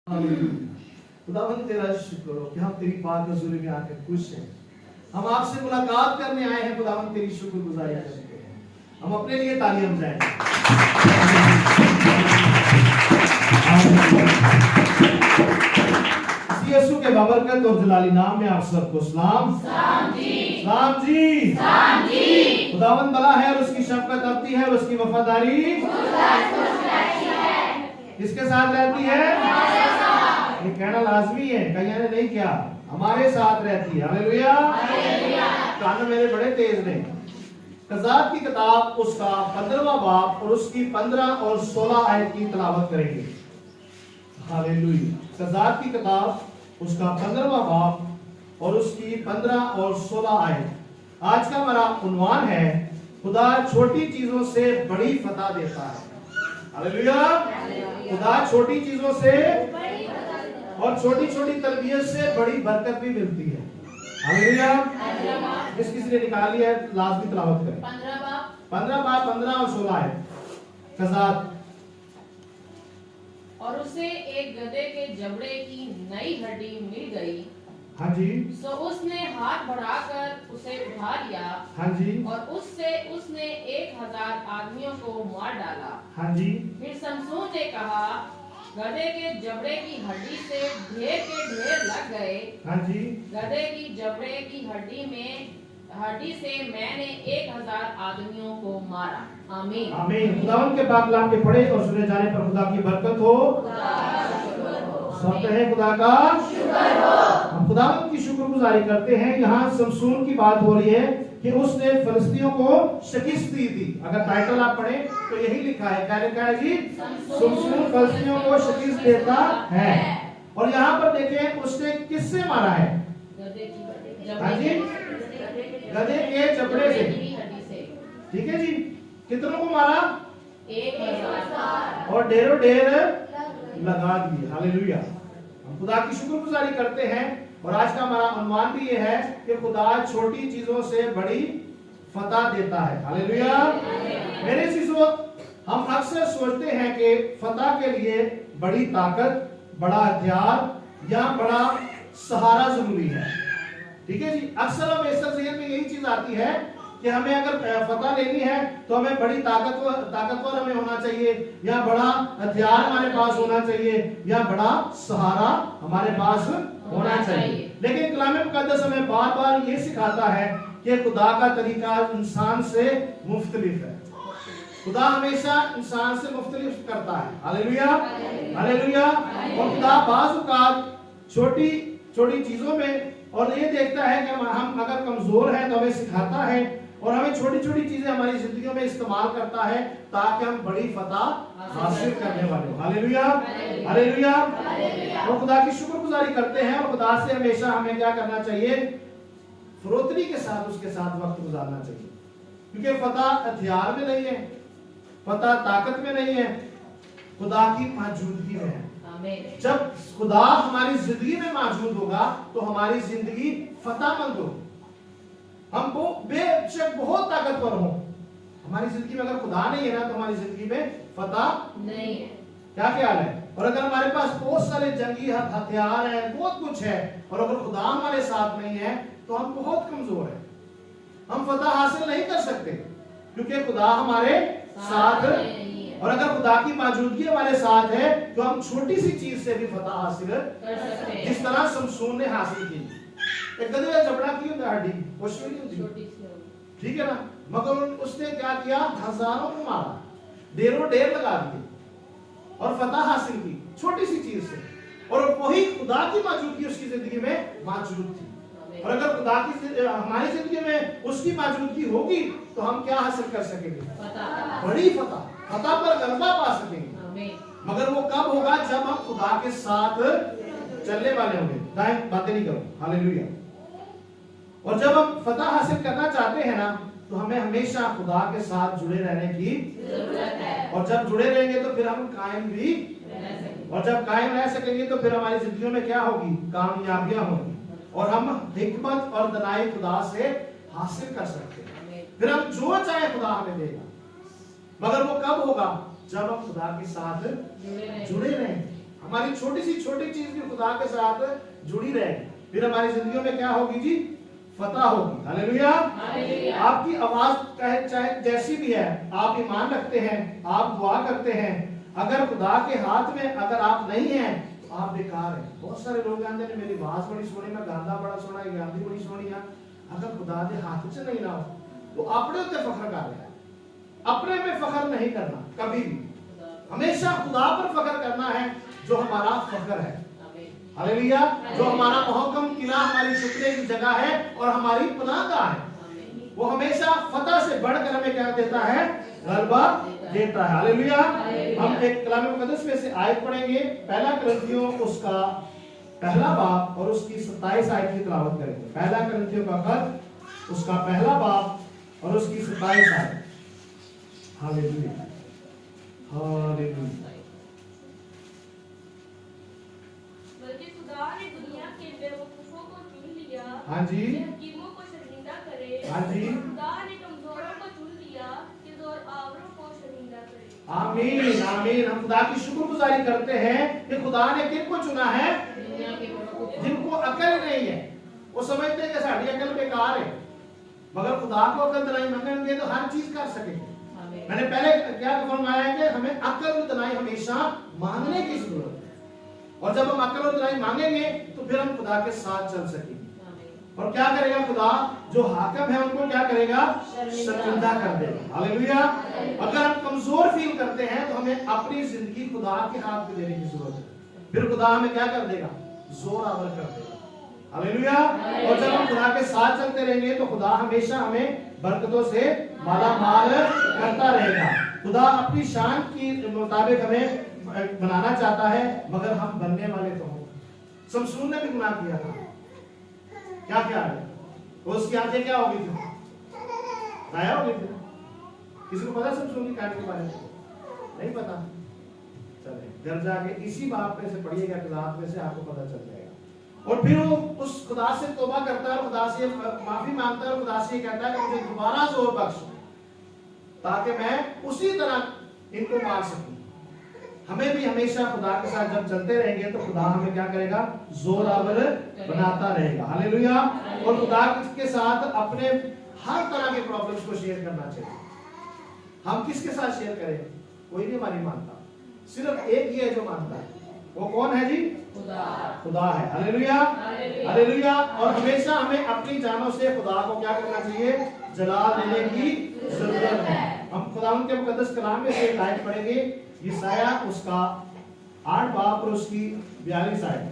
खुदावंद तेरा शुक्र हो कि हम तेरी पाक हजूरी में आकर खुश हैं। हम आपसे मुलाकात करने आए हैं। खुदावंद तेरी शुक्रगुजारी करते हैं। हम अपने लिए तालियां बजाएंगे। यीशु के बाबरकत और जलाली नाम में आप सबको सलाम। सलाम जी। खुदावंद भला है और उसकी शफकत अबदी है और उसकी वफादारी किसके साथ रहती है? ये कहना लाजमी है, कईयों ने नहीं किया, हमारे साथ रहती है। हालेलुया। कान मेरे बड़े तेज ने। कज़ात की किताब उसका 15वां बाब और उसकी 15 और 16 आयत की तिलावत करेंगे। हालेलुया। कज़ात की किताब उसका 15वां बाब और उसकी 15 और 16 आयत। आज का हमारा उन्वान है, खुदा छोटी चीजों से बड़ी फतह देता है। हालेलुया। खुदा छोटी चीजों से और छोटी छोटी तरबियत से बड़ी बरकत भी मिलती है। हालेलुया। किस ने निकाल लिया है? लाजमी तिलावत करें। 15 बाब 15 और 16 है। कज़ात। और उसे एक गधे के जबड़े की नई हड्डी मिल गई। हाँ जी। सो उसने हाथ बढ़ाकर उसे उठा लिया। हाँ जी। और उससे उसने 1000 आदमियों को मार डाला। हाँ जी। फिर शमशून ने कहा, गधे के जबड़े की हड्डी से ढेर के ढेर लग गए। हाँ जी। गधे की जबड़े की हड्डी से मैंने 1000 आदमियों को मारा। आमीन। आमीन। खुदावंद के पाक कलाम के पढ़े और सुने जाने पर खुदा की बरकत हो। सब कहे खुदा का शुक्र हो। हम खुदावंद की शुक्रगुजारी करते हैं। यहाँ शमशून की बात हो रही है कि उसने फिलिस्तीनियों को शिकस्त दी थी। अगर टाइटल आप पढ़े तो यही लिखा है, क्या लिखा है जी? शमशून फिलिस्तीनियों को शिकस्त देता है। और यहाँ पर देखें उसने किससे मारा है? हाँ जी, गधे के जबड़े से। ठीक है जी। कितनों को मारा? 1000 और ढेरों ढेर लगा दिए। हालेलुया। हम खुदा की शुक्रगुजारी करते हैं। और आज का हमारा अनुमान भी ये है कि खुदा छोटी चीजों से बड़ी फतह देता है। हालेलुया। मेरे चीजों, हम अक्सर सोचते हैं कि फतह के लिए बड़ी ताकत, बड़ा हथियार या बड़ा सहारा जरूरी है। ठीक है जी। अक्सर हम जहन में यही चीज आती है कि हमें अगर फतह लेनी है तो हमें बड़ी ताकतवर हमें होना चाहिए, या बड़ा हथियार हमारे पास होना चाहिए, या बड़ा सहारा हमारे पास होना चाहिए। लेकिन कलाम मुकद्दस हमें बार बार ये सिखाता है कि खुदा का तरीका इंसान से मुख्तलिफ है। खुदा हमेशा इंसान से मुख्तलिफ करता है। हालेलुया। हालेलुया। और खुदा बाज़ औक़ात छोटी छोटी चीजों में और ये देखता है कि हम अगर कमजोर हैं तो हमें सिखाता है और हमें छोटी छोटी चीजें हमारी जिंदगी में इस्तेमाल करता है ताकि हम बड़ी फतह हासिल करने वाले हो। हालेलुया। हालेलुया। और खुदा की शुक्रगुजारी करते हैं। और खुदा से हमेशा हमें क्या करना चाहिए? फरोतनी के साथ उसके साथ वक्त गुजारना चाहिए, क्योंकि फतह हथियार में नहीं है, फतह ताकत में नहीं है, खुदा की मौजूदगी में है। जब खुदा हमारी जिंदगी में मौजूद होगा तो हमारी जिंदगी फतहमंद होगी। हम वो बेशक बहुत ताकतवर हो, हमारी जिंदगी में अगर खुदा नहीं है ना तो हमारी जिंदगी में फतह नहीं है। क्या ख्याल है? और अगर हमारे पास बहुत सारे जंगी हथियार हैं, बहुत कुछ है, और अगर खुदा हमारे साथ नहीं है तो हम बहुत कमजोर हैं, हम फतह हासिल नहीं कर सकते, क्योंकि खुदा हमारे साथ है। और अगर खुदा की मौजूदगी हमारे साथ है तो हम छोटी सी चीज से भी फतह हासिल कर सकते हैं, जिस तरह शमशून ने हासिल की। एक गधे का जबड़ा की होता है, हड्डी कुछ नहीं होती, ठीक है ना, मगर उसने क्या किया? हजारों को मारा, ढेरों ढेर लगा दिए और फतह हासिल की छोटी सी चीज से। और वही खुदा की मौजूदगी उसकी जिंदगी में मौजूद थी। और अगर खुदा की हमारी जिंदगी में उसकी मौजूदगी होगी तो हम क्या हासिल कर सकेंगे? बड़ी फतह, फतह पर गलबा पा सकेंगे। मगर वो कब होगा? जब हम खुदा के साथ चलने वाले होंगे। दाएं बातें नहीं करो। हालेलुया। और जब हम फतह हासिल करना चाहते हैं ना तो हमें हमेशा खुदा के साथ जुड़े रहने की जरूरत है। और जब जुड़े रहेंगे तो फिर हम कायम भी रह सकेंगे। और जब कायम रह सकेंगे तो फिर हमारी जिंदगी में क्या होगी? कामयाबियां होंगी और हम हिकमत और दनाई खुदा से हासिल कर सकते हैं। फिर हम जो चाहे खुदा हमें देगा। मगर वो कब होगा? जब हम खुदा के साथ जुड़े रहेंगे। हमारी छोटी सी छोटी चीज भी खुदा के साथ जुड़ी रहेगी, फिर हमारी जिंदगियों में क्या होगी जी? फतह होगी। हालेलुया। आपकी आवाज चाहे जैसी भी है, आप ईमान रखते हैं, आप दुआ करते हैं, अगर खुदा के हाथ में अगर आप नहीं हैं तो आप बेकार हैं। बहुत सारे लोग कहते हैं मेरी आवाज बड़ी सोहनी, मैं गांदा बड़ा सोहना, गांदी बड़ी सोहनी है। अगर खुदा के हाथ से नहीं ना हो तो अपने उत्ते फख्र कर रहे हैं। अपने में फख्र नहीं करना कभी भी, हमेशा खुदा पर फख्र करना है जो हमारा फख्र है। हालेलुया। जो हमारा मोहकम किला, हमारी छुपने की जगह है और हमारी पनाहगाह है, वो हमेशा फतह से बढ़कर हमें क्या देता है? गलबा देता है। हालेलुया। हम एक कलाम मुकद्दस में से आयत पढ़ेंगे, पहला कुरिन्थियों उसका पहला बाब और उसकी 27 आयत की तिलावत करेंगे। पहला कुरिन्थियों का पत्र उसका पहला बाब और उसकी 27 आयत। हालेलुया। हालेलुया। बल्कि खुदा ने दुनिया के बेवकूफों को चुन लिया, हाँ जी, कि हकीमों को शर्मिंदा करे। हाँ जी, खुदा ने कमजोरों को चुन लिया कि जोरावरों को शर्मिंदा करे। आमीन आमीन। हम खुदा की शुक्रगुजारी करते हैं कि खुदा ने किनको चुना है? जिनको अकल नहीं है। वो समझते हैं कि साड़ी अकल बेकार है, मगर खुदा को अकल दिलाई मांगेंगे तो हर चीज कर सकेंगे। मैंने पहले क्या फरमाया है कि हमें अकल दिलाई हमेशा मांगने की जरूरत है, और जब हम अकल और दिलाई मांगेंगे तो फिर हम खुदा के साथ चल सकेंगे। और क्या करेगा खुदा? जो हाकिम है उनको क्या करेगा? शर्मिंदा कर देगा। हालेलुया। अगर हम कमजोर फील करते हैं तो हमें अपनी जिंदगी खुदा के हाथ में देने की जरूरत है, फिर खुदा हमें क्या कर देगा? जोरावर कर देगा। हालेलुया। और जब हम खुदा के साथ चलते रहेंगे तो खुदा हमेशा हमें बरकतों से माला माल करता रहेगा। खुदा अपनी शान के मुताबिक हमें बनाना चाहता है, मगर हम बनने वाले तो हो। शमशून ने भी गुनाह किया था, क्या क्या है? उसकी आंखें क्या हो गई थी? गायब हो गई थी। किसी को पता शमशून की कहानी के बारे में? नहीं पता? चले घर जाके इसी बात में से पढ़िएगा, किताब में से आपको पता चल जाएगा। और फिर वो उस खुदा से तौबा करता है, खुदा से माफी मांगता है, और खुदा से कहता है कि मुझे दोबारा जोर बख्श ताकि मैं उसी तरह इनको मार सकूं। हमें भी हमेशा खुदा के साथ जब चलते रहेंगे तो खुदा हमें क्या करेगा? जोरावर बनाता रहेगा। हालेलुया। और खुदा के साथ अपने हर तरह के प्रॉब्लम्स को शेयर करना चाहिए। हम किसके साथ शेयर करें? कोई नहीं हमारी मानता, सिर्फ एक ही है जो मानता है। वो कौन है जी? खुदा है। Hallelujah hallelujah. और हमेशा हमें अपनी जानों से खुदा को क्या करना चाहिए? जला देने की जरूरत है। हम खुदा के मुकद्दस कलाम में से एक आयत पढ़ेंगे, यशाया उसका 8 बाब और उसकी 42 आयत।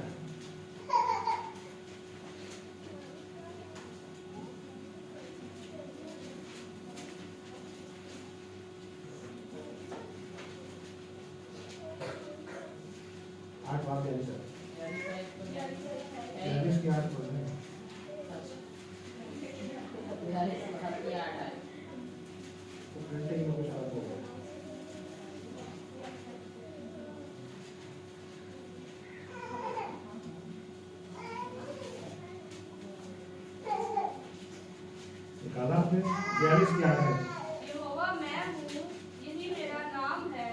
यहोवा मैं हूँ, यही मेरा नाम है।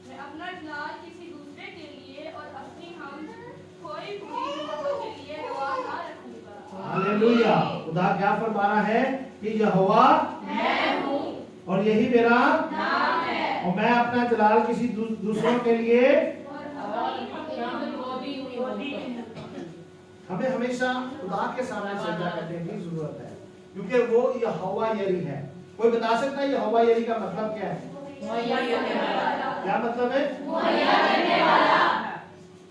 मैं अपना जलाल किसी दूसरे के लिए और अपनी हम खोई हुई लोगों के लिए रवा ना रखूंगा। हालेलुया। खुदा क्या फरमा रहा है कि यहोवा मैं हूँ और यही मेरा नाम है, और मैं अपना जलाल किसी दूसरों के लिए। हमें हमेशा खुदा के सामने सजदा करने की जरूरत है, क्योंकि वो यहोवा यरी है। कोई बता सकता है यहोवा यरी का मतलब क्या है? क्या मतलब है?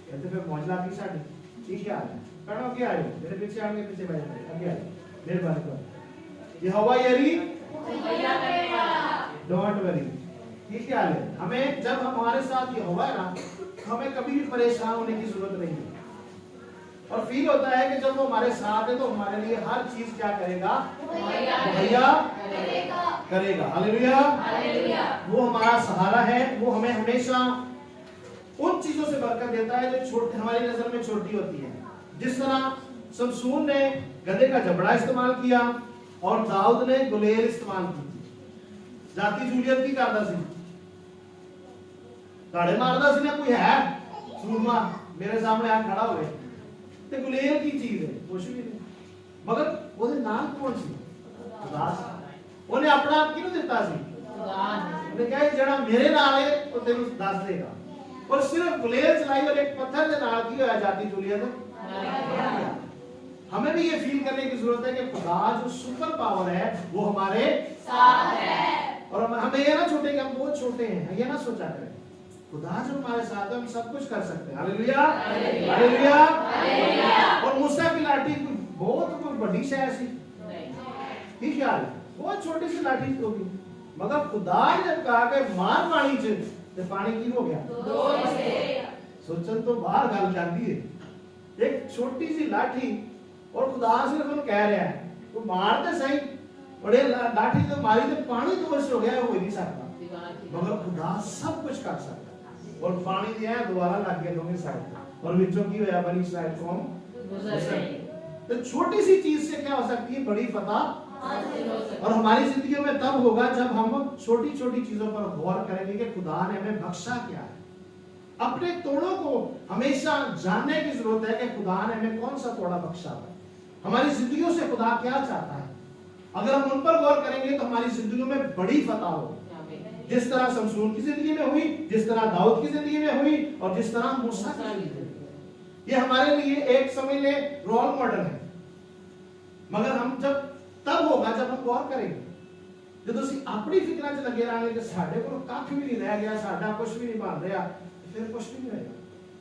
कहते फिर मौजला की साड़ी ठीक क्या है? करो क्या है? मेरे पीछे आगे पीछे बैठ जाए, आगे आइए मेरे बारे में। यहोवा यरी, डोंट वरी। ठीक है। हमें जब हमारे साथ यहोवा है ना, हमें कभी भी परेशान होने की जरूरत नहीं है। और फील होता है कि जब वो हमारे साथ है तो हमारे लिए हर चीज क्या करेगा? मुहैया करेगा। हालेलुया। वो हमारा सहारा है। वो हमें हमेशा उन चीजों से बरकत देता है जो छोटी हमारी नजर में छोटी होती है। जिस तरह शमशून ने गधे का जबड़ा इस्तेमाल किया और दाऊद ने गुलेल इस्तेमाल की। जाति जूलियत की करदा सी, ताड़े मारदा सी ना कोई है सूरमा मेरे सामने आ खड़ा हुए ते गुलेल की चीज है कुछ भी नहीं मगर ਉਹਦੇ ਨਾਲ ਕੌਣ ਸੀ ਖੁਦਾ ਉਹਨੇ ਆਪਣਾ ਆਪ ਕਿਹਨੂੰ ਦਿੱਤਾ ਸੀ ਉਹਨੇ ਕਿਹਾ ਜਿਹੜਾ ਮੇਰੇ ਨਾਲ ਹੈ ਉਹ ਤੈਨੂੰ ਦੱਸ ਦੇਗਾ और सिर्फ गुलेल चलाई और एक पत्थर के नाल की होया जाती जूलियत हमें भी ये फील करने की जरूरत है कि खुदा जो सुपर पावर है वो हमारे साथ है और हमें ये ना छोटे कि हम बहुत छोटे हैं ये ना सोचा करें खुदा जो हमारे साथ है हम सब कुछ कर सकते हैं हालेलुया हालेलुया और मूसा की लाठी बहुत कोई बड़ी शय सी ठीक ख्याल बहुत छोटी सी लाठी होगी मगर खुदा ने जब कहा कि मार पानी च ते पानी की हो गया दो से सोचन तो बाहर गल जाती है एक छोटी सी लाठी और खुदा सिर्फ हम कह रहा है वो मार दे सही और ये लाठी तो मारी तो पानी तो वैसे हो गया हो ही नहीं सकता मगर खुदा सब कुछ कर सकता है और पानी दिया है दोबारा लग गया दोनों साइड और विचों की होया बनी साइड कौन तो छोटी सी चीज से क्या हो सकती है बड़ी फतह और हमारी जिंदगी में तब होगा जब हम छोटी छोटी चीजों पर गौर करेंगे कि खुदा ने हमें बख्शा क्या है अपने तोड़ों को हमेशा जानने की जरूरत है कि खुदा ने हमें कौन सा तोड़ा बख्शा है हमारी जिंदगियों से खुदा क्या चाहता है अगर हम उन पर गौर करेंगे तो हमारी जिंदगियों में बड़ी फतह होगी जिस तरह शमशून की जिंदगी में हुई जिस तरह दाऊद की जिंदगी में हुई और जिस तरह मूसा की जिंदगी में हुई ये हमारे लिए एक समझ ले रोल मॉडल है मगर हम जब तब होगा जब हम गौर करेंगे जब ਅਸੀਂ ਆਪਣੀ ਫਿਕਰਾਂ 'ਚ ਲੱਗੇ ਰਹਾਂਗੇ ਕਿ ਸਾਡੇ ਕੋਲ ਕੱਖ ਵੀ ਨਹੀਂ ਰਹਿ ਗਿਆ ਸਾਡਾ ਕੁਝ भी नहीं बन रहा फिर कुछ भी नहीं रहेगा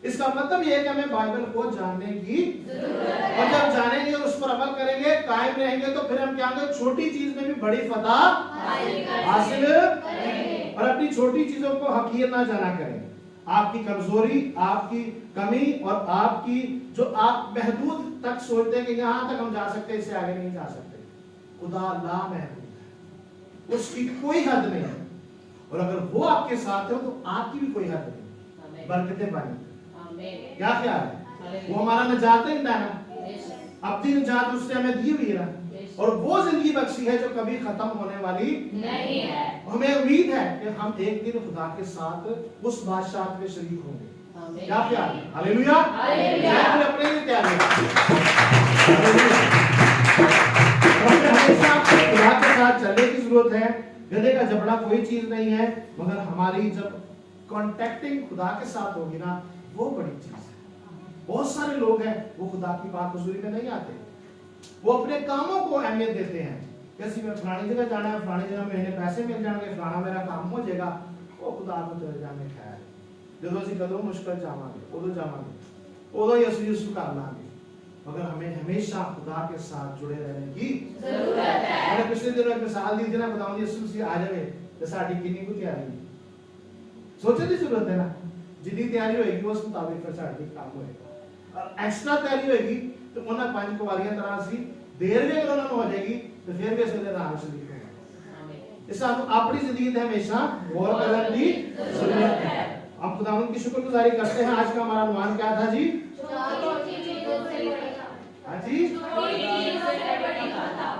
इसका मतलब ये है कि हमें बाइबल को जानने की जरूरत है और जब जानेंगे और उस पर अमल करेंगे कायम रहेंगे तो फिर हम क्या होंगे छोटी चीज में भी बड़ी फतह हासिल करेंगे और अपनी छोटी चीजों को हकीर ना जाना करें आपकी कमजोरी आपकी कमी और आपकी जो आप महदूद तक सोचते हैं कि यहाँ तक हम जा सकते हैं इससे आगे नहीं जा सकते खुदा लामहदूद है उसकी कोई हद नहीं है और अगर वो आपके साथ है तो आपकी भी कोई हद नहीं बरकतें पानी क्या ख्याल है वो हमारा निजात है ना अपनी निजात उसने हमें दी हुई है और वो जिंदगी बख्शी है जो कभी खत्म होने वाली नहीं है हमें उम्मीद है कि हम एक दिन खुदा के साथ उस बादशाह में शरीक होंगे क्या ख्याल है हालेलुया हालेलुया अपने लिए तैयार हमेशा खुदा के साथ चलने की जरूरत है गधे का जबड़ा कोई चीज नहीं है मगर हमारी जब कॉन्टेक्टिंग खुदा के साथ होगी ना वो बड़ी चीज है बहुत सारे लोग हैं वो खुदा की पाक हुजूरी में नहीं आते वो अपने कामों को अहमियत देते हैं जैसे मैं फलानी जगह जाना है फलानी जगह मेरे पैसे मिल जाएंगे फलाना मेरा काम हो जाएगा वो खुदा को चले जाने खैर ਜਦੋਂ ਅਸੀਂ ਕਦੋਂ ਮੁਸ਼ਕਲ ਜਾਵਾਂਗੇ ਉਦੋਂ ਜਾਵਾਂਗੇ ਉਦੋਂ ਹੀ ਅਸੀਂ ਉਸ ਕਰ ਲਾਂਗੇ मगर हमें हमेशा खुदा के साथ जुड़े रहने की जरूरत है मैंने पिछले दिनों एक मिसाल दी थी ना खुदा यीशु मसीह आ जावे तो साडी कितनी को तैयारी सोचने की जरूरत है ना जितनी तैयारी होएगी उस मुताबिक फिर साडी काम होएगा और एक्स्ट्रा तैयारी होएगी तो उन्हें पांच कुवारियां तरह सी देर भी अगर उन्हें हो जाएगी तो फिर भी इसके नाम से लिखेगा इस अपनी जिंदगी में हमेशा गौर करने की जरूरत है हम खुदावंद की शुक्रगुजारी करते हैं आज का हमारा अनुमान क्या था जी हाँ जी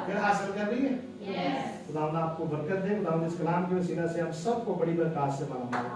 फिर हासिल कर रही है खुदावंद आपको बरकत दे खुदावंद इस कलाम के वसीला से हम सबको बड़ी बरकत से माला माल